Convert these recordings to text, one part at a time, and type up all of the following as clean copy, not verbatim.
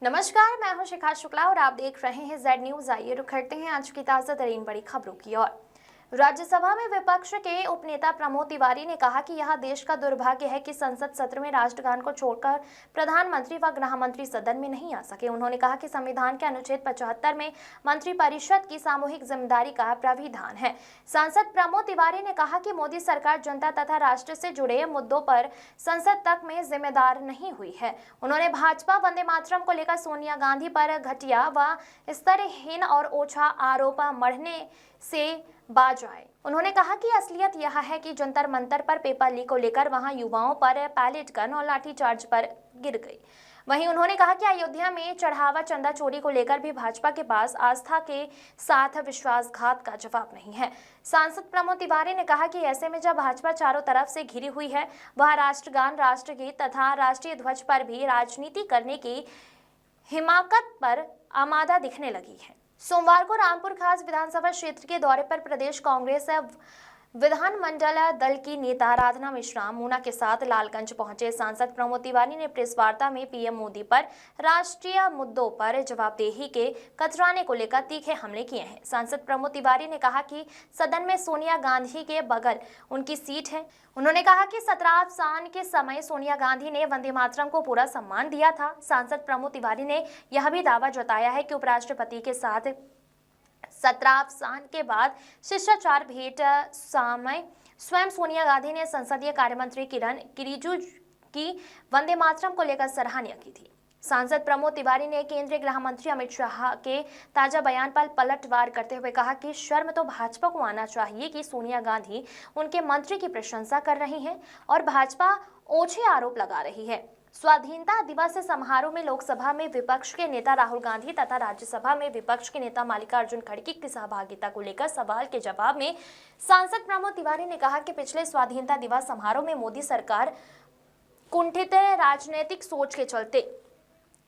नमस्कार, मैं हूं शिखा शुक्ला और आप देख रहे हैं जेड न्यूज। आइए रुक करते हैं आज की ताजा तरीन बड़ी खबरों की ओर। राज्यसभा में विपक्ष के उपनेता प्रमोद तिवारी ने कहा कि यह देश का दुर्भाग्य है कि संसद सत्र में राष्ट्रगान को छोड़कर प्रधानमंत्री व गृह मंत्री सदन में नहीं आ सके। उन्होंने कहा कि संविधान के अनुच्छेद 75 में मंत्रिपरिषद की सामूहिक जिम्मेदारी का प्राविधान है। सांसद प्रमोद तिवारी ने कहा कि मोदी सरकार जनता तथा राष्ट्र से जुड़े मुद्दों पर संसद तक में जिम्मेदार नहीं हुई है। उन्होंने भाजपा वंदे मातरम को लेकर सोनिया गांधी पर घटिया व स्तरहीन और ओछा आरोप मढ़ने से बाज आए। उन्होंने कहा कि असलियत यह है कि जंतर मंतर पर पेपर लीक को लेकर वहां युवाओं पर पैलेट गन और लाठीचार्ज पर गिर गई। वहीं उन्होंने कहा कि अयोध्या में चढ़ावा चंदा चोरी को लेकर भी भाजपा के पास आस्था के साथ विश्वासघात का जवाब नहीं है। सांसद प्रमोद तिवारी ने कहा कि ऐसे में जब भाजपा चारों तरफ से घिरी हुई है, वह राष्ट्रगान, राष्ट्रगीत तथा राष्ट्रीय ध्वज पर भी राजनीति करने की हिमाकत पर आमादा दिखने लगी है। सोमवार को रामपुर खास विधानसभा क्षेत्र के दौरे पर प्रदेश कांग्रेस विधानमंडल दल की नेता आराधना मिश्रा ऊना के साथ लालगंज पहुंचे। सांसद प्रमोद तिवारी ने प्रेस वार्ता में पीएम मोदी पर राष्ट्रीय मुद्दों पर जवाबदेही के कतराने को लेकर तीखे हमले किए हैं। सांसद प्रमोद तिवारी ने कहा कि सदन में सोनिया गांधी के बगल उनकी सीट है। उन्होंने कहा कि 17 साल के समय सोनिया गांधी ने वंदे मातरम को पूरा सम्मान दिया था। सांसद प्रमोद तिवारी ने यह भी दावा जताया है कि उपराष्ट्रपति के साथ 17 साल के बाद शिष्टाचार भेंट समय स्वयं सोनिया गांधी ने संसदीय कार्यमंत्री किरण रिजिजू की वंदे मातरम को लेकर सराहनीय की थी। सांसद प्रमोद तिवारी ने केंद्रीय गृह मंत्री अमित शाह के ताजा बयान पर पलटवार करते हुए कहा कि शर्म तो भाजपा को आना चाहिए कि सोनिया गांधी उनके मंत्री की प्रशंसा कर रही हैं और भाजपा ओछे आरोप लगा रही है। स्वाधीनता दिवस समारोह में लोकसभा में विपक्ष के नेता राहुल गांधी तथा राज्यसभा में विपक्ष के नेता मल्लिकार्जुन खड़गे की सहभागिता को लेकर सवाल के जवाब में सांसद प्रमोद तिवारी ने कहा कि पिछले स्वाधीनता दिवस समारोह में मोदी सरकार कुंठित राजनीतिक सोच के चलते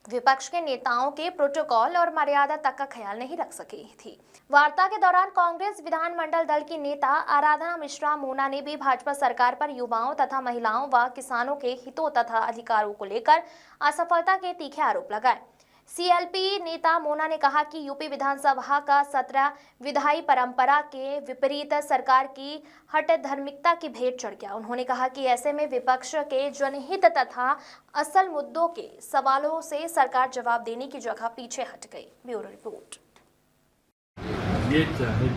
विपक्ष के नेताओं के प्रोटोकॉल और मर्यादा तक का ख्याल नहीं रख सकी थी। वार्ता के दौरान कांग्रेस विधानमंडल दल की नेता आराधना मिश्रा ऊना ने भी भाजपा सरकार पर युवाओं तथा महिलाओं व किसानों के हितों तथा अधिकारों को लेकर असफलता के तीखे आरोप लगाए। सीएलपी नेता मोना ने कहा कि यूपी विधानसभा का सत्र विधायी परंपरा के विपरीत सरकार की हट धार्मिकता की भेंट चढ़ गया। उन्होंने कहा कि ऐसे में विपक्ष के जनहित तथा असल मुद्दों के सवालों से सरकार जवाब देने की जगह पीछे हट गई। Bureau report. ये चाहे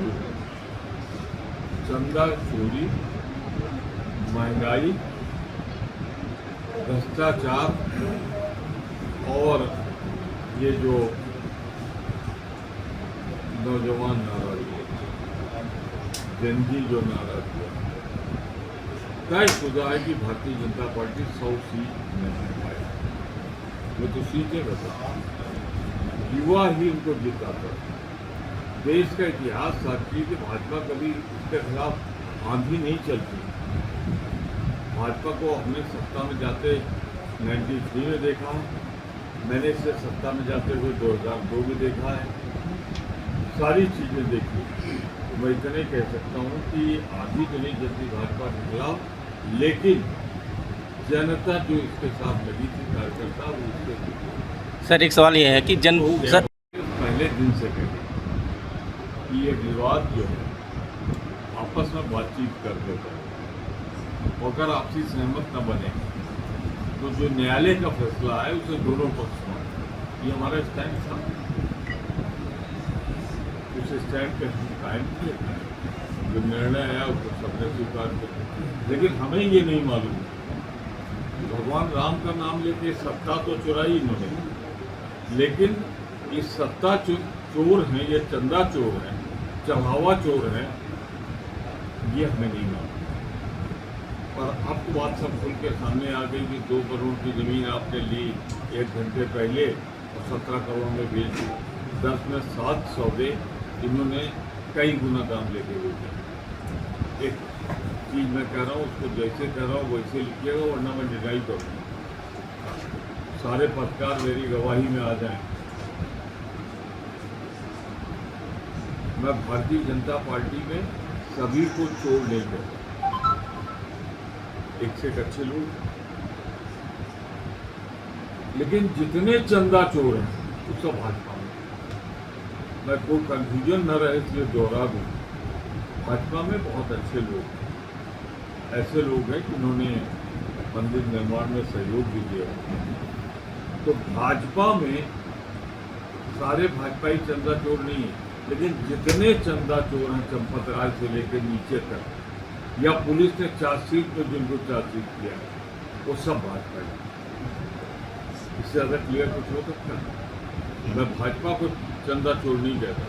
चंदा चोरी, महंगाई, भ्रष्टाचार और ये जो नौजवान नाराजगी, जनजी जो नाराजगी, तय शुदा है कि भारतीय जनता पार्टी 100 सीट नहीं पाएगी। वो तो सीटें बता, युवा ही उनको जिताता। देश का इतिहास साक्षी है कि भाजपा कभी इसके खिलाफ आंधी नहीं चलती। भाजपा को हमने सत्ता में जाते 93 में देखा है, मैंने इसे सत्ता में जाते हुए 2002 में देखा है, सारी चीज़ें देखी। तो मैं इतने कह सकता हूँ कि आधी तो नहीं चलती भाजपा के खिलाफ, लेकिन जनता जो इसके साथ लगी थी, कार्यकर्ता, वो उसके सर एक सवाल ये है कि सर पहले दिन से कहे कि ये विवाद जो है आपस में बातचीत कर देता है, अगर आपसी सहमत न बने तो जो न्यायालय का फैसला है उसे दोनों पक्ष में, ये हमारा स्टैंड था, उस स्टैंड पे हम कायम थे। जो निर्णय आया उसको सबने स्वीकार किया, लेकिन हमें ये नहीं मालूम भगवान राम का नाम लेके सत्ता तो चुराई इन्होंने, लेकिन ये सत्ता चोर हैं, ये चंदा चोर हैं, चढ़ावा चोर हैं, ये हमें नहीं मालूम। और अब तो बात सब खुल के सामने आ गई कि 2 करोड़ की ज़मीन आपने ली 1 घंटे पहले और 17 करोड़ में बेच दी। 10 में 7 सौदे इन्होंने कई गुना दाम लेके बेचे। एक चीज़ मैं कह रहा हूँ, उसको जैसे कह रहा हूँ वैसे लिखिएगा, वरना मैं डिनाई करूँगा। सारे पत्रकार मेरी गवाही में आ जाएं। मैं भारतीय जनता पार्टी में सभी को छोड़ नहीं करता। एक से एक अच्छे लोग लेकिन जितने चंदा चोर हैं वो सब भाजपा में। मैं कोई कंफ्यूजन न रहे इसलिए दोहरा दूं, भाजपा में बहुत अच्छे लोग हैं, ऐसे लोग हैं जिन्होंने मंदिर निर्माण में सहयोग भी दिया। तो भाजपा में सारे भाजपाई चंदा चोर नहीं है, लेकिन जितने चंदा चोर हैं चंपत राय से लेकर नीचे तक, या पुलिस ने चार्जशीट में जिनको चार्जशीट किया वो सब भाजपा है। इससे ज़्यादा क्लियर कुछ हो सकता है? मैं भाजपा को चंदा चोर नहीं कहता,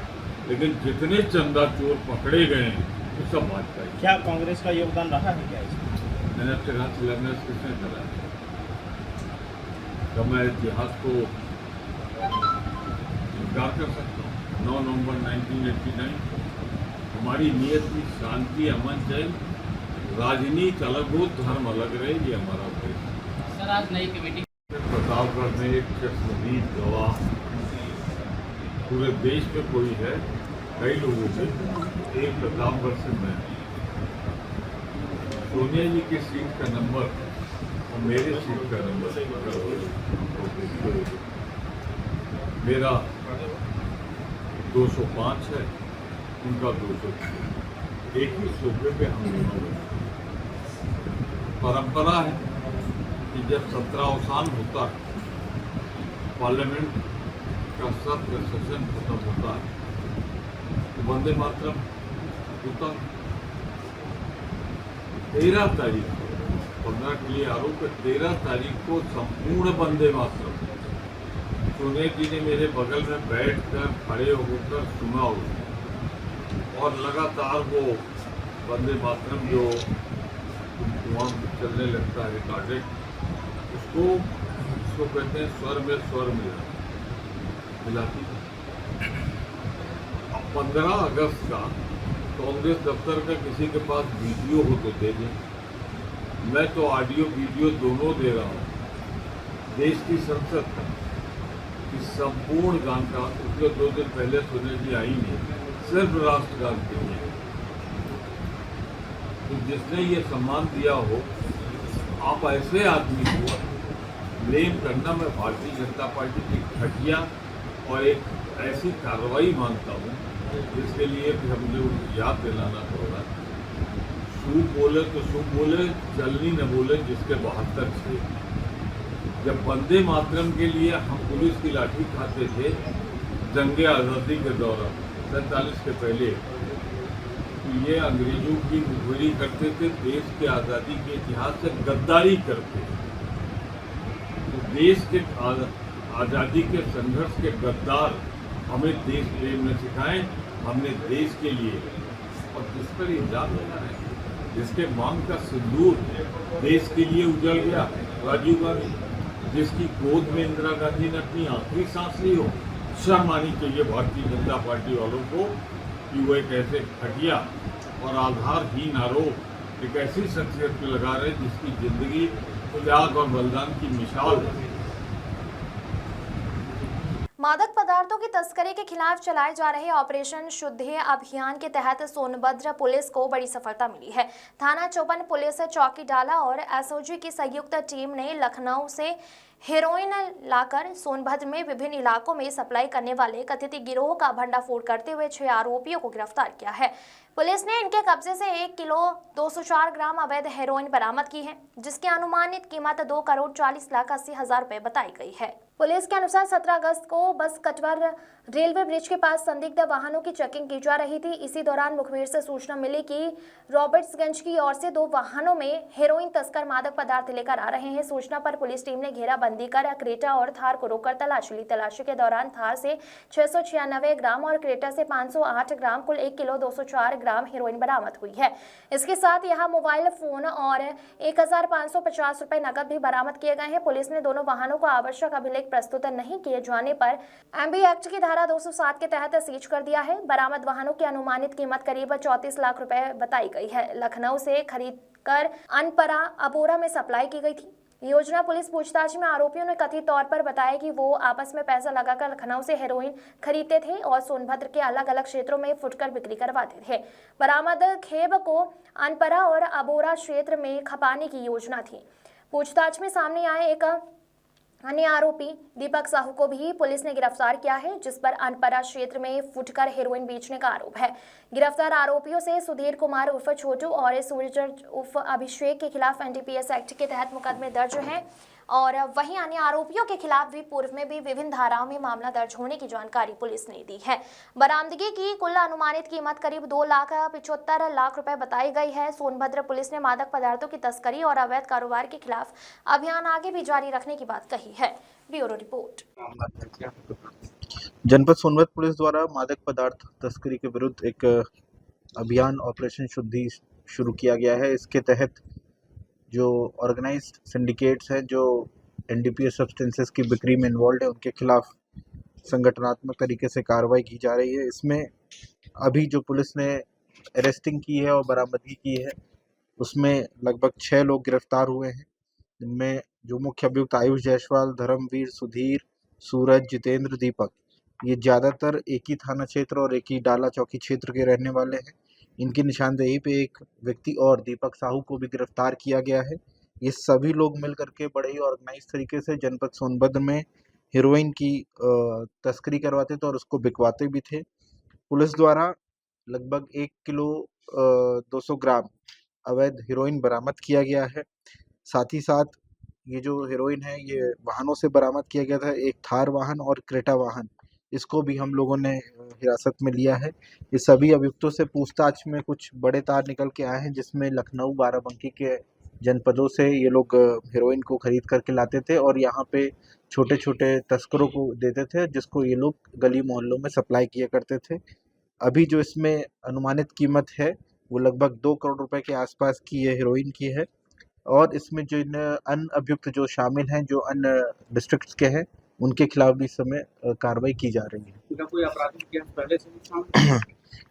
लेकिन जितने चंदा चोर पकड़े गए हैं वो सब भाजपा है। क्या कांग्रेस का योगदान रहा है क्या इसमें? मैंने आपसे कहा शिलान्यास किसने करा है? जब मैं इतिहास को स्वीकार कर सकता हूँ। 9 नवंबर 1989 हमारी नियत की शांति, अमन, चैन, राजनीति अलग हो, धर्म अलग रहे, ये हमारा उद्देश्य। सर आज नई कमेटी प्रतापगढ़ में एक शहीद गवाह पूरे देश में कोई है, कई लोगों से, एक प्रतापगढ़ से मैं। सोनिया जी की सीट का नंबर और मेरे सीट का नंबर मेरा 205 है, उनका 206। एक ही सोफे पे हम दोनों। परंपरा है कि जब सत्रावसान होता है, पार्लियामेंट का सत्र सेशन खत्म होता है, तो वंदे मातरम होता है। 13 तारीख को, 15 के लिए आरोप है, 13 तारीख को संपूर्ण वंदे मातरम सोनिया जी ने मेरे बगल में बैठकर खड़े होकर सुना हो, और लगातार वो वंदे मातरम जो वहाँ चलने लगता है रिकॉर्डेड, उसको कहते हैं स्वर में स्वर मिलाती। 15 अगस्त का कांग्रेस दफ्तर का किसी के पास वीडियो हो तो दे दें। मैं तो ऑडियो वीडियो दोनों दे रहा हूँ। देश की संसद की संपूर्ण गान का, उसके 2 दिन पहले सोनिया जी आई नहीं, सिर्फ राष्ट्रगान के लिए। तो जिसने ये सम्मान दिया हो, आप ऐसे आदमी को ब्लेम करना, मैं भारतीय जनता पार्टी की घटिया और एक ऐसी कार्रवाई मानता हूँ जिसके लिए भी हमने याद दिलाना होगा। सूप बोले तो सूप बोले, चलनी न बोले जिसके 72 थे। जब वंदे मातरम के लिए हम पुलिस की लाठी खाते थे जंगे आज़ादी के दौरान 47 के पहले, तो ये अंग्रेजों की मुखबिरी करते थे, देश के आज़ादी के इतिहास से गद्दारी करते थे। तो देश के आज़ादी के संघर्ष के गद्दार हमें देश प्रेम ने सिखाए। हमने देश के लिए, और जिस पर इल्जाम लगा है, जिसके मांग का सिंदूर देश के लिए उजड़ गया, राजीव गांधी, जिसकी गोद में इंदिरा गांधी ने अपनी आखिरी सांस ली हो, शर्म आनी चाहिए भारतीय जनता पार्टी वालों को कि वो एक ऐसे घटिया और आधारहीन आरोप एक ऐसी शख्सियत पे लगा रहे जिसकी जिंदगी त्याग और बलिदान की मिसाल है। मादक पदार्थों की तस्करी के खिलाफ चलाए जा रहे ऑपरेशन शुद्धि अभियान के तहत सोनभद्र पुलिस को बड़ी सफलता मिली है। थाना चौपन पुलिस चौकी डाला और एसओजी की संयुक्त टीम ने लखनऊ से हेरोइन लाकर सोनभद्र में विभिन्न इलाकों में सप्लाई करने वाले कथित गिरोह का भंडाफोड़ करते हुए 6 आरोपियों को गिरफ्तार किया है। पुलिस ने इनके कब्जे से 1 किलो 204 ग्राम अवैध हेरोइन बरामद की है, जिसकी अनुमानित कीमत 2 करोड़ 40 लाख 80 हजार रुपए बताई गई है। पुलिस के अनुसार 17 अगस्त को बस कटवर रेलवे ब्रिज के पास संदिग्ध वाहनों की चेकिंग की जा रही थी। इसी दौरान मुखबिर से सूचना मिली कि रॉबर्ट्सगंज की ओर से 2 वाहनों में हेरोइन तस्कर मादक पदार्थ लेकर आ रहे हैं। सूचना पर पुलिस टीम ने घेराबंदी कर क्रेटा और थार को रोककर तलाशी ली। तलाशी के दौरान थार से 696 ग्राम और क्रेटा से 508 ग्राम कुल 1 किलो 204 ग्राम हेरोइन बरामद हुई है। इसके साथ यहाँ मोबाइल फोन और 1550 रुपए नकद भी बरामद किए गए हैं। पुलिस ने दोनों वाहनों को आवश्यक अभिलेख प्रस्तुत नहीं किए जाने पर एमबी एक्ट की धारा 207 के तहत सीज कर दिया है। बरामद वाहनों की अनुमानित कीमत करीब 34 लाख रुपए बताई गई है। लखनऊ से खरीदकर अनपरा अबोरा में सप्लाई की गई थी। योजना पुलिस पूछताछ में आरोपियों ने कथित तौर पर बताया कि वो आपस में पैसा लगाकर लखनऊ से हेरोइन खरीदते थे और सोनभद्र के अलग अलग क्षेत्रों में फुटकर बिक्री करवाते थे। बरामद खेब को अनपरा और अबोरा क्षेत्र में खपाने की योजना थी। पूछताछ में सामने आए एक अन्य आरोपी दीपक साहू को भी पुलिस ने गिरफ्तार किया है, जिस पर अनपरा क्षेत्र में फुटकर हेरोइन बेचने का आरोप है। गिरफ्तार आरोपियों से सुधीर कुमार उर्फ छोटू और सूरज उर्फ अभिषेक के खिलाफ एनडीपीएस एक्ट के तहत मुकदमे दर्ज हैं और वहीं अन्य आरोपियों के खिलाफ भी पूर्व में भी विभिन्न धाराओं में मामला दर्ज होने की जानकारी पुलिस ने दी है। बरामदगी की कुल अनुमानित कीमत करीब 2,75,00,000 रुपए बताई गई है। सोनभद्र पुलिस ने मादक पदार्थों की तस्करी और अवैध कारोबार के खिलाफ अभियान आगे भी जारी रखने की बात कही है। Bureau report. जनपद सोनभद्र पुलिस द्वारा मादक पदार्थ तस्करी के विरुद्ध एक अभियान ऑपरेशन शुद्धि शुरू किया गया है। इसके तहत जो ऑर्गेनाइज्ड सिंडिकेट्स हैं जो एनडीपीएस सब्सटेंसेस की बिक्री में इन्वॉल्व है, उनके खिलाफ संगठनात्मक तरीके से कार्रवाई की जा रही है। इसमें अभी जो पुलिस ने अरेस्टिंग की है और बरामदगी की है, उसमें लगभग 6 लोग गिरफ्तार हुए हैं, जिनमें जो मुख्य अभियुक्त आयुष जायसवाल, धर्मवीर, सुधीर, सूरज, जितेंद्र, दीपक, ये ज़्यादातर एक ही थाना क्षेत्र और एक ही डाला चौकी क्षेत्र के रहने वाले हैं। इनकी निशानदेही पे एक व्यक्ति और दीपक साहू को भी गिरफ्तार किया गया है। ये सभी लोग मिल करके बड़े ही ऑर्गेनाइज तरीके से जनपद सोनभद्र में हेरोइन की तस्करी करवाते थे और उसको बिकवाते भी थे। पुलिस द्वारा लगभग 1 किलो 200 ग्राम अवैध हेरोइन बरामद किया गया है। साथ ही साथ ये जो हेरोइन है ये वाहनों से बरामद किया गया था, एक थार वाहन और क्रेटा वाहन, इसको भी हम लोगों ने हिरासत में लिया है। ये सभी अभियुक्तों से पूछताछ में कुछ बड़े तार निकल के आए हैं, जिसमें लखनऊ, बाराबंकी के जनपदों से ये लोग हेरोइन को खरीद करके लाते थे और यहाँ पे छोटे छोटे तस्करों को देते थे, जिसको ये लोग गली मोहल्लों में सप्लाई किया करते थे। अभी जो इसमें अनुमानित कीमत है वो लगभग 2 करोड़ रुपए के आसपास की ये हेरोइन की है और इसमें जो अन्य अभियुक्त जो शामिल हैं, जो अन्य डिस्ट्रिक्ट्स के हैं, उनके खिलाफ भी इस समय कार्रवाई की जा रही है। इनका कोई आपराधिक इतिहास पहले से शामिल?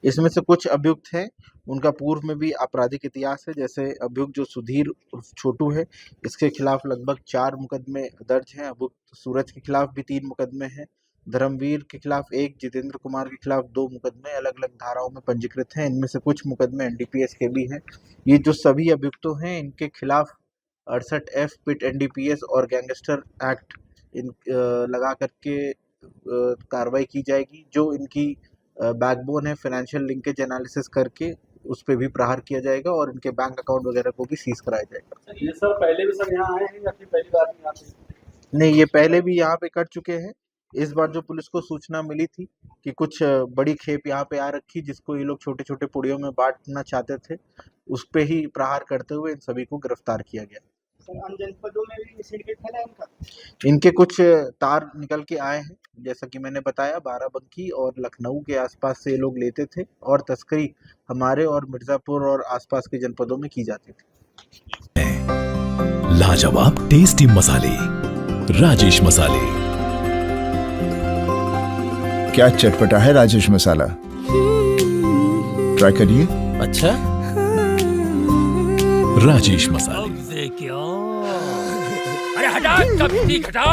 इसमें से कुछ अभियुक्त हैं, उनका पूर्व में भी आपराधिक इतिहास है। जैसे अभियुक्त जो सुधीर छोटू है, इसके खिलाफ लगभग 4 मुकदमे दर्ज हैं। अभियुक्त सूरज के खिलाफ भी 3 मुकदमे हैं। धर्मवीर के खिलाफ 1, जितेंद्र कुमार के खिलाफ 2 मुकदमे अलग अलग धाराओं में पंजीकृत हैं। इनमें से कुछ मुकदमे एनडीपीएस के भी हैं। ये जो सभी अभियुक्तों हैं, इनके खिलाफ 68F पिट एनडीपीएस और गैंगस्टर एक्ट लगा करके कार्रवाई की जाएगी। जो इनकी बैकबोन है, फाइनेंशियल लिंकेज एनालिसिस करके उस पर भी प्रहार किया जाएगा और इनके बैंक अकाउंट वगैरह को भी सीज कराया जाएगा। ये सर पहले भी सब यहाँ आए हैं या फिर पहली बार ही यहाँ पे? नहीं, ये पहले भी यहाँ पे कर चुके हैं। इस बार जो पुलिस को सूचना मिली थी कि कुछ बड़ी खेप यहाँ पे आ रखी, जिसको ये लोग छोटे छोटे पुड़ियों में बांटना चाहते थे, उस पे ही प्रहार करते हुए इन सभी को गिरफ्तार किया गया। जनपदों में भी सिंडिकेट है इनका? इनके कुछ तार निकल के आए हैं, जैसा कि मैंने बताया, बाराबंकी और लखनऊ के आसपास से ये लोग लेते थे और तस्करी हमारे और मिर्जापुर और आसपास के जनपदों में की जाती थी। लाजवाब टेस्टी मसाले, राजेश मसाले। क्या चटपटा है राजेश मसाला? ट्राई करिए। अच्छा, राजेश मसाले। क्या? अरे हटा, कभी हटा।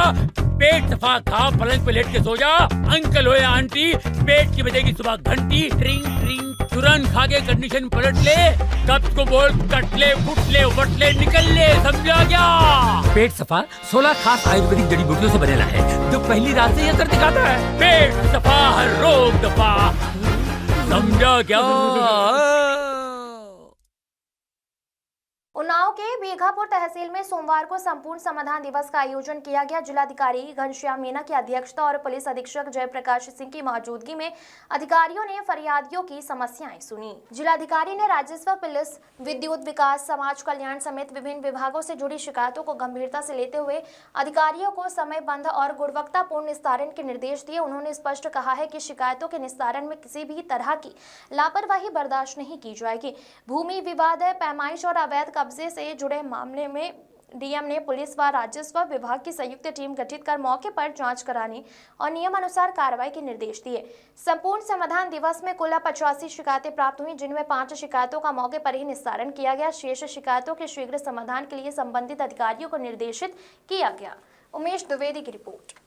पेट सफा खा, पलंग पे लेट के सो जा। अंकल हो या आंटी, पेट की बजेगी सुबह घंटी। ट्रिंग ट्रिंग, तुरंत खा के कंडीशन पलट ले। कब को बोल, कट ले, फुट ले, वट ले, निकल ले, समझा क्या? पेट सफा 16 खास आयुर्वेदिक जड़ी बूटियों से बनेला है, जो पहली रात से ये असर दिखाता है। पेट सफा, हर रोग दफा, समझा क्या? उन्नाव के बीघापुर तहसील में सोमवार को संपूर्ण समाधान दिवस का आयोजन किया गया। जिलाधिकारी घनश्याम मीना की अध्यक्षता और पुलिस अधीक्षक जयप्रकाश सिंह की मौजूदगी में अधिकारियों ने फरियादियों की समस्याएं सुनी। जिलाधिकारी ने राजस्व, पुलिस, विद्युत, विकास, समाज कल्याण समेत विभिन्न विभागों से जुड़ी शिकायतों को गंभीरता से लेते हुए अधिकारियों को समयबद्ध और गुणवत्तापूर्ण निस्तारण के निर्देश दिए। उन्होंने स्पष्ट कहा है कि शिकायतों के निस्तारण में किसी भी तरह की लापरवाही बर्दाश्त नहीं की जाएगी। भूमि विवाद, पैमाइश और अवैध कब्जे से जुड़े मामले में डीएम ने पुलिस व राजस्व विभाग की संयुक्त टीम गठित कर मौके पर जांच कराने और नियमानुसार कार्रवाई के निर्देश दिए। संपूर्ण समाधान दिवस में कुल 85 शिकायतें प्राप्त हुई, जिनमें 5 शिकायतों का मौके पर ही निस्तारण किया गया। शेष शिकायतों के शीघ्र समाधान के लिए संबंधित अधिकारियों को निर्देशित किया गया। उमेश द्विवेदी की रिपोर्ट।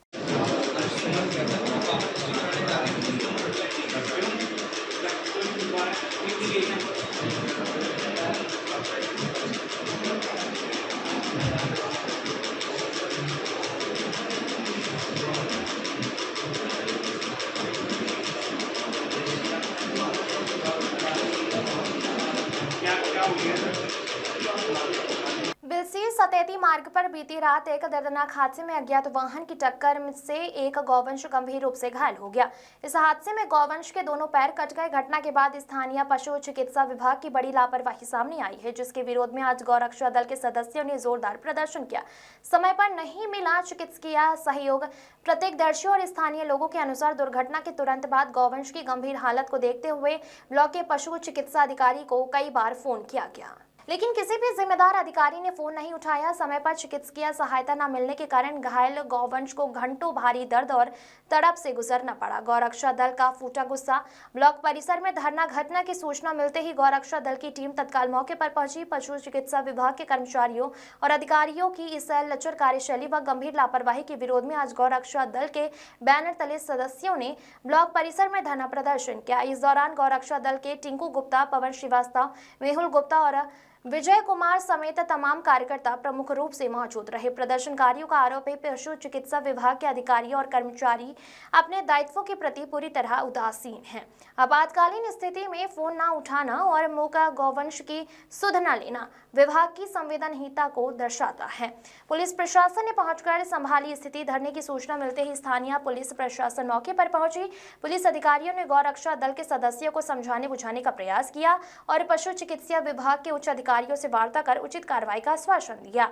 बिलसी सतेती मार्ग पर बीती रात एक दर्दनाक हादसे में अज्ञात वाहन की टक्कर से एक गौवंश गंभीर रूप से घायल हो गया। इस हादसे में गौवंश के दोनों पैर कट गए। घटना के बाद स्थानीय पशु चिकित्सा विभाग की बड़ी लापरवाही सामने आई है, जिसके विरोध में आज गौरक्षा दल के सदस्यों ने जोरदार प्रदर्शन किया। समय पर नहीं मिला चिकित्सकीय सहयोग। प्रत्यक्षदर्शियों और स्थानीय लोगों के अनुसार दुर्घटना के तुरंत बाद गौवंश की गंभीर हालत को देखते हुए ब्लॉक के पशु चिकित्सा अधिकारी को कई बार फोन किया गया, लेकिन किसी भी जिम्मेदार अधिकारी ने फोन नहीं उठाया। समय पर चिकित्सकीय सहायता न मिलने के कारण घायल गौवंश को घंटों भारी दर्द और तड़प से गुजरना पड़ा। गौरक्षा दल का फूटा गुस्सा। ब्लॉक परिसर में धरना। घटना की सूचना मिलते ही गौरक्षा दल की टीम तत्काल मौके पर पहुंची। पशु चिकित्सा विभाग के कर्मचारियों और अधिकारियों की इस लचर कार्यशैली व गंभीर लापरवाही के विरोध में आज गौरक्षा दल के बैनर तले सदस्यों ने ब्लॉक परिसर में धरना प्रदर्शन किया। इस दौरान गौरक्षा दल के टिंकू गुप्ता, पवन श्रीवास्तव, मेहुल गुप्ता और विजय कुमार समेत तमाम कार्यकर्ता प्रमुख रूप से मौजूद रहे। प्रदर्शनकारियों का आरोप है पशु चिकित्सा विभाग के अधिकारी और कर्मचारी अपने दायित्वों के प्रति पूरी तरह उदासीन हैं। आपातकालीन स्थिति में फोन न उठाना और मौका गौवंश की सुध न लेना विभाग की संवेदनहीनता को दर्शाता है। पुलिस प्रशासन ने पहुंचकर संभाली स्थिति। धरने की सूचना मिलते ही स्थानीय पुलिस प्रशासन मौके पर पहुंची। पुलिस अधिकारियों ने गौरक्षा दल के सदस्यों को समझाने बुझाने का प्रयास किया और पशु चिकित्सा विभाग के उच्च अधिकारियों से वार्ता कर उचित कार्रवाई का आश्वासन दिया।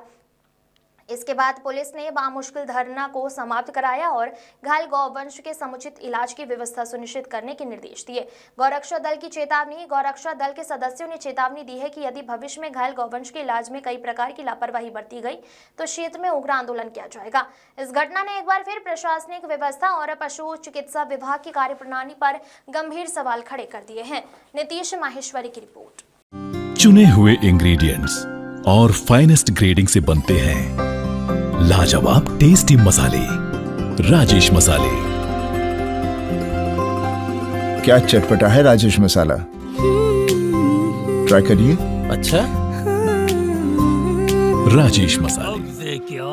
इसके बाद पुलिस ने बामुश्किल धरना को समाप्त कराया और घायल गौवंश के समुचित इलाज की व्यवस्था सुनिश्चित करने के निर्देश दिए। गौरक्षा दल की चेतावनी। गौरक्षा दल के सदस्यों ने चेतावनी दी है कि यदि भविष्य में घायल गौवंश के इलाज में कई प्रकार की लापरवाही बरती गई तो क्षेत्र में उग्र आंदोलन किया जाएगा। इस घटना ने एक बार फिर प्रशासनिक व्यवस्था और पशु चिकित्सा विभाग की कार्यप्रणाली पर गंभीर सवाल खड़े कर दिए हैं। नीतीश माहेश्वरी की रिपोर्ट। चुने हुए इंग्रेडिएंट्स और फाइनेस्ट ग्रेडिंग से बनते हैं लाजवाब टेस्टी मसाले, राजेश मसाले। क्या चटपटा है राजेश मसाला? ट्राई करिए। अच्छा, राजेश मसाले। अब से क्या?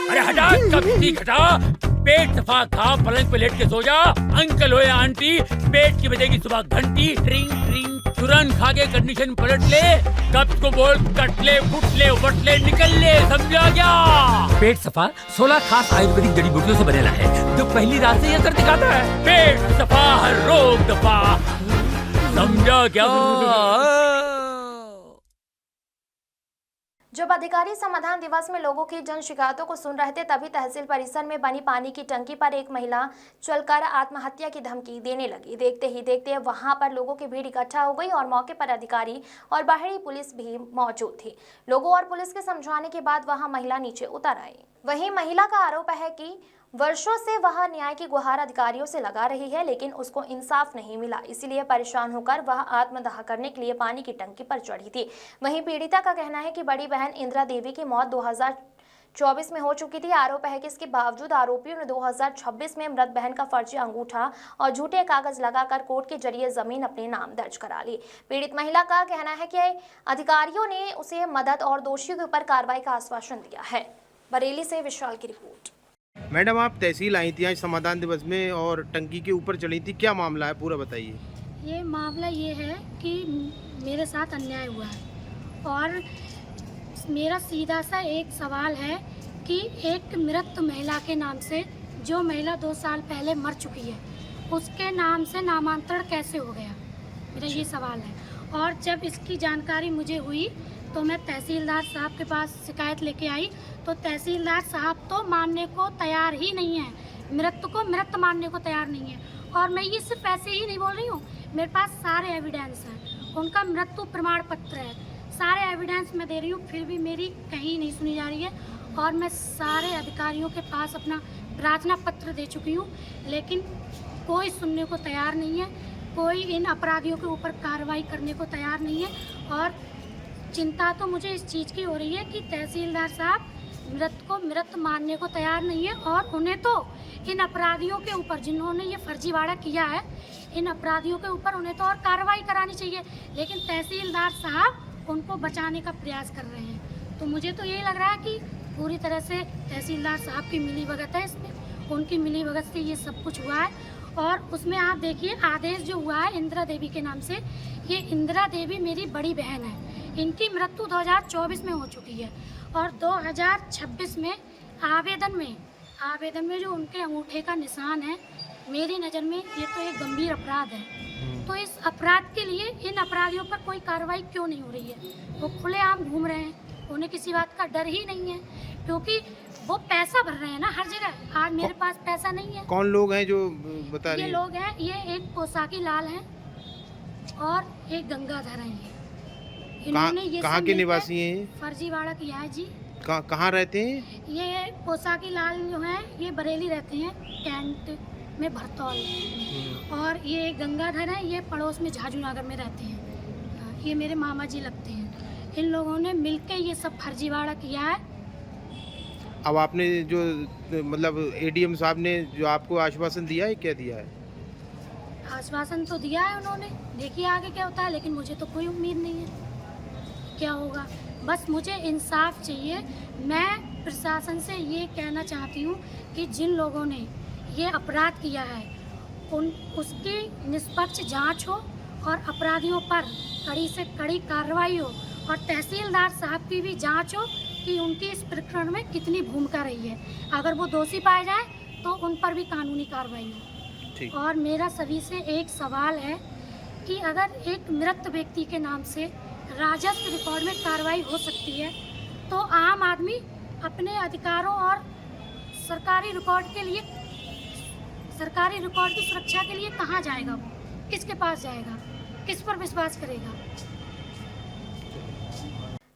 अरे हटा, कभी हटा। पेट सफा खा, पलंग पे लेट के सो जा। अंकल हो या आंटी, पेट की बजेगी सुबह घंटी। ट्रिंग ट्रिंग तुरंत खा के कंडीशन पलट ले। कब्ज को बोल कटले फुटले वटले निकल ले, समझा क्या? पेट सफा 16 खास आयुर्वेदिक जड़ी बूटियों से बनेला है जो पहली रात से ये असर दिखाता है। पेट सफा हर रोग दफा, समझा क्या? जब अधिकारी समाधान दिवस में लोगों की जन शिकायतों को सुन रहे थे, तभी तहसील परिसर में बनी पानी की टंकी पर एक महिला चलकर आत्महत्या की धमकी देने लगी। देखते ही देखते वहां पर लोगों की भीड़ इकट्ठा हो गई और मौके पर अधिकारी और बाहरी पुलिस भी मौजूद थी। लोगों और पुलिस के समझाने के बाद वहां महिला नीचे उतर आई। वहीं महिला का आरोप है कि वर्षों से वह न्याय की गुहार अधिकारियों से लगा रही है, लेकिन उसको इंसाफ नहीं मिला। इसीलिए परेशान होकर वह आत्मदाह करने के लिए पानी की टंकी पर चढ़ी थी। वहीं पीड़िता का कहना है कि बड़ी बहन इंदिरा देवी की मौत 2024 में हो चुकी थी। आरोप है कि इसके बावजूद आरोपियों ने 2026 में मृत बहन का फर्जी अंगूठा और झूठे कागज लगाकर कोर्ट के जरिए जमीन अपने नाम दर्ज करा ली। पीड़ित महिला का कहना है कि अधिकारियों ने उसे मदद और दोषियों के ऊपर कार्रवाई का आश्वासन दिया है। बरेली से विशाल की रिपोर्ट। मैडम, आप तहसील आई थी आज समाधान दिवस में और टंकी के ऊपर चढ़ी थी, क्या मामला है पूरा बताइए। ये मामला ये है कि मेरे साथ अन्याय हुआ है और मेरा सीधा सा एक सवाल है कि एक मृत महिला के नाम से, जो महिला 2 साल पहले मर चुकी है, उसके नाम से नामांतरण कैसे हो गया, मेरा ये सवाल है। और जब इसकी जानकारी मुझे हुई तो मैं तहसीलदार साहब के पास शिकायत लेके आई, तो तहसीलदार साहब तो मानने को तैयार ही नहीं है, मृत को मृत मानने को तैयार नहीं है। और मैं ये सिर्फ ऐसे ही नहीं बोल रही हूँ, मेरे पास सारे एविडेंस हैं, उनका मृत्यु प्रमाण पत्र है, सारे एविडेंस मैं दे रही हूँ, फिर भी मेरी कहीं नहीं सुनी जा रही है। और मैं सारे अधिकारियों के पास अपना प्रार्थना पत्र दे चुकी हूँ, लेकिन कोई सुनने को तैयार नहीं है, कोई इन अपराधियों के ऊपर कार्रवाई करने को तैयार नहीं है। और चिंता तो मुझे इस चीज़ की हो रही है कि तहसीलदार साहब मृत को मृत मानने को तैयार नहीं है, और उन्हें तो इन अपराधियों के ऊपर, जिन्होंने ये फर्जीवाड़ा किया है, इन अपराधियों के ऊपर उन्हें तो और कार्रवाई करानी चाहिए, लेकिन तहसीलदार साहब उनको बचाने का प्रयास कर रहे हैं। तो मुझे तो यही लग रहा है कि पूरी तरह से तहसीलदार साहब की मिलीभगत है इसमें, उनकी मिलीभगत से ये सब कुछ हुआ है। और उसमें आप देखिए आदेश जो हुआ है इंदिरा देवी के नाम से, ये इंदिरा देवी मेरी बड़ी बहन है। इनकी मृत्यु 2024 में हो चुकी है और 2026 में आवेदन में जो उनके अंगूठे का निशान है, मेरी नज़र में ये तो एक गंभीर अपराध है। तो इस अपराध के लिए इन अपराधियों पर कोई कार्रवाई क्यों नहीं हो रही है? वो खुलेआम घूम रहे हैं, उन्हें किसी बात का डर ही नहीं है, क्योंकि वो पैसा भर रहे हैं ना हर जगह। आज मेरे पास पैसा नहीं है। कौन लोग हैं जो बता रही ये हैं? लोग हैं, ये एक पोशाकी लाल हैं और एक गंगाधर हैं। ये इन्होंने ये कहाँ सब के मिलकर निवासी हैं ये? फर्जीवाड़ा किया है जी। कहाँ रहते हैं? ये पोशाकी लाल जो हैं ये बरेली रहते हैं, कैंट में भरतौल। और ये गंगाधर हैं, ये पड़ोस में झाजूनगर में रहते हैं। ये मेरे मामा जी लगते हैं। इन लोगों ने मिलके ये सब फर्जीवाड़ा किया है। अब आपने जो मतलब एडीएम साहब ने जो आपको आश्वासन दिया है, क्या दिया है? आश्वासन तो दिया है उन्होंने, देखिए आगे क्या होता है, लेकिन मुझे तो कोई उम्मीद नहीं है क्या होगा। बस मुझे इंसाफ चाहिए। मैं प्रशासन से ये कहना चाहती हूँ कि जिन लोगों ने ये अपराध किया है उसकी निष्पक्ष जांच हो और अपराधियों पर कड़ी से कड़ी कार्रवाई हो और तहसीलदार साहब की भी जांच हो कि उनकी इस प्रकरण में कितनी भूमिका रही है। अगर वो दोषी पाए जाए तो उन पर भी कानूनी कार्रवाई हो। और मेरा सभी से एक सवाल है कि अगर एक मृत व्यक्ति के नाम से राजस्व रिकॉर्ड में कार्रवाई हो सकती है, तो आम आदमी अपने अधिकारों और सरकारी रिकॉर्ड की सुरक्षा के लिए कहाँ जाएगा? वो किसके पास जाएगा? किस पर विश्वास करेगा?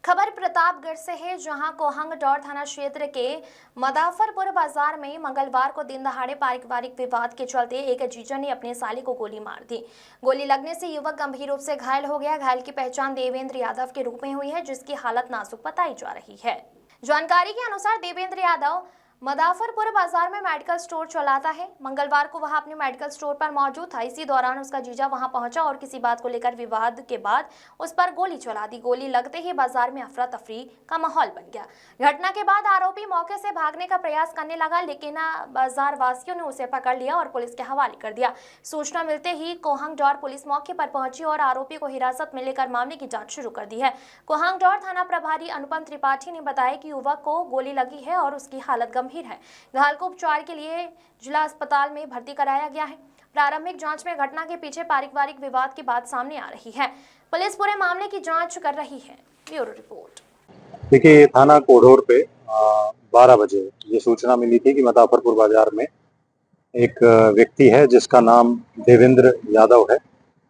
खबर प्रतापगढ़ से है, जहां कोहंगडौर थाना क्षेत्र के मदाफरपुर बाजार में मंगलवार को दिन दहाड़े पारिवारिक विवाद के चलते एक जीजा ने अपने साले को गोली मार दी। गोली लगने से युवक गंभीर रूप से घायल हो गया। घायल की पहचान देवेंद्र यादव के रूप में हुई है, जिसकी हालत नाजुक बताई जा रही है। जानकारी के अनुसार देवेंद्र यादव मदाफरपुर बाजार में मेडिकल स्टोर चलाता है। मंगलवार को वह अपने मेडिकल स्टोर पर मौजूद था। इसी दौरान उसका जीजा वहां पहुंचा और किसी बात को लेकर विवाद के बाद उस पर गोली चला दी। गोली लगते ही बाजार में अफरा तफरी का माहौल बन गया। घटना के बाद आरोपी मौके से भागने का प्रयास करने लगा, लेकिन बाजार वासियों ने उसे पकड़ लिया और पुलिस के हवाले कर दिया। सूचना मिलते ही कोहंगडौर पुलिस मौके पर पहुंची और आरोपी को हिरासत में लेकर मामले की जाँच शुरू कर दी है। कोहंगडौर थाना प्रभारी अनुपम त्रिपाठी ने बताया कि युवक को गोली लगी है और उसकी हालत गंभीर है। घायल को उपचार के लिए जिला अस्पताल में भर्ती कराया गया है। प्रारंभिक जांच में घटना के पीछे पारिवारिक विवाद की बात सामने आ रही है। पुलिस पूरे मामले की जांच कर रही है। Bureau report. देखिए, थाना कोढ़ौर पे 12 बजे ये सूचना मिली थी कि मदाफरपुर बाजार में एक व्यक्ति है जिसका नाम देवेंद्र यादव है।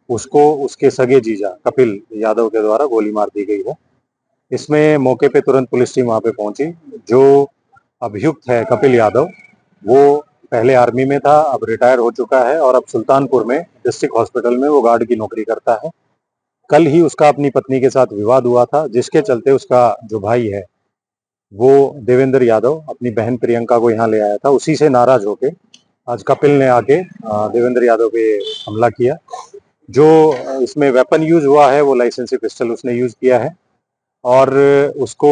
उसको उसके सगे जीजा कपिल यादव के द्वारा गोली मार दी गई है। इसमें मौके पे तुरंत पुलिस टीम वहां पे पहुंची। जो अभियुक्त है कपिल यादव, वो पहले आर्मी में था, अब रिटायर हो चुका है और अब सुल्तानपुर में डिस्ट्रिक्ट हॉस्पिटल में वो गार्ड की नौकरी करता है। कल ही उसका अपनी पत्नी के साथ विवाद हुआ था, जिसके चलते उसका जो भाई है वो देवेंद्र यादव अपनी बहन प्रियंका को यहाँ ले आया था। उसी से नाराज होके आज कपिल ने आके देवेंद्र यादव पे हमला किया। जो इसमें वेपन यूज हुआ है वो लाइसेंसी पिस्टल उसने यूज किया है और उसको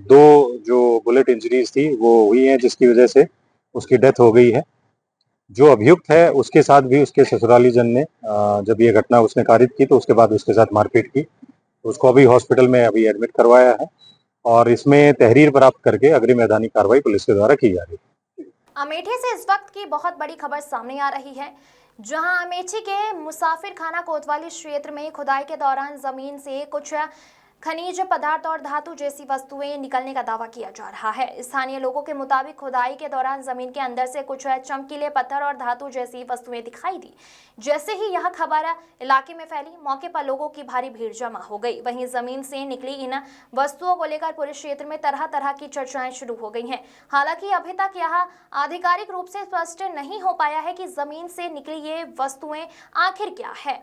2 जो बुलेट इंजरीज थी वो हुई हैं, जिसकी वजह से उसकी डेथ हो गई है। जो अभियुक्त है उसके साथ भी उसके ससुराली जन ने जब ये घटना उसने कारित की तो उसके बाद उसके साथ मारपीट की। उसको अभी हॉस्पिटल में अभी एडमिट करवाया है और इसमें तहरीर प्राप्त करके अग्रिम मैदानी कार्रवाई पुलिस के द्वारा की जा रही है। अमेठी से इस वक्त की बहुत बड़ी खबर सामने आ रही है, जहां अमेठी के मुसाफिर खाना कोतवाली क्षेत्र में खुदाई के दौरान जमीन से कुछ खनिज पदार्थ और धातु जैसी वस्तुएं निकलने का दावा किया जा रहा है। स्थानीय लोगों के मुताबिक खुदाई के दौरान जमीन के अंदर से कुछ चमकीले पत्थर और धातु जैसी वस्तुएं दिखाई दी। जैसे ही यह खबर इलाके में फैली, मौके पर लोगों की भारी भीड़ जमा हो गई। वहीं जमीन से निकली इन वस्तुओं को लेकर पूरे क्षेत्र में तरह तरह की चर्चाएं शुरू हो गई हैं। हालांकि अभी तक यह आधिकारिक रूप से स्पष्ट नहीं हो पाया है कि जमीन से निकली ये वस्तुएं आखिर क्या है।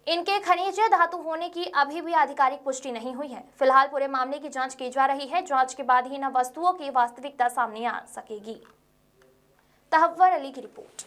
इनके खनिज धातु होने की अभी भी आधिकारिक पुष्टि नहीं हुई है। फिलहाल पूरे मामले की जांच की जा रही है। जांच के बाद ही इन वस्तुओं की वास्तविकता सामने आ सकेगी। तहव्वर अली की रिपोर्ट।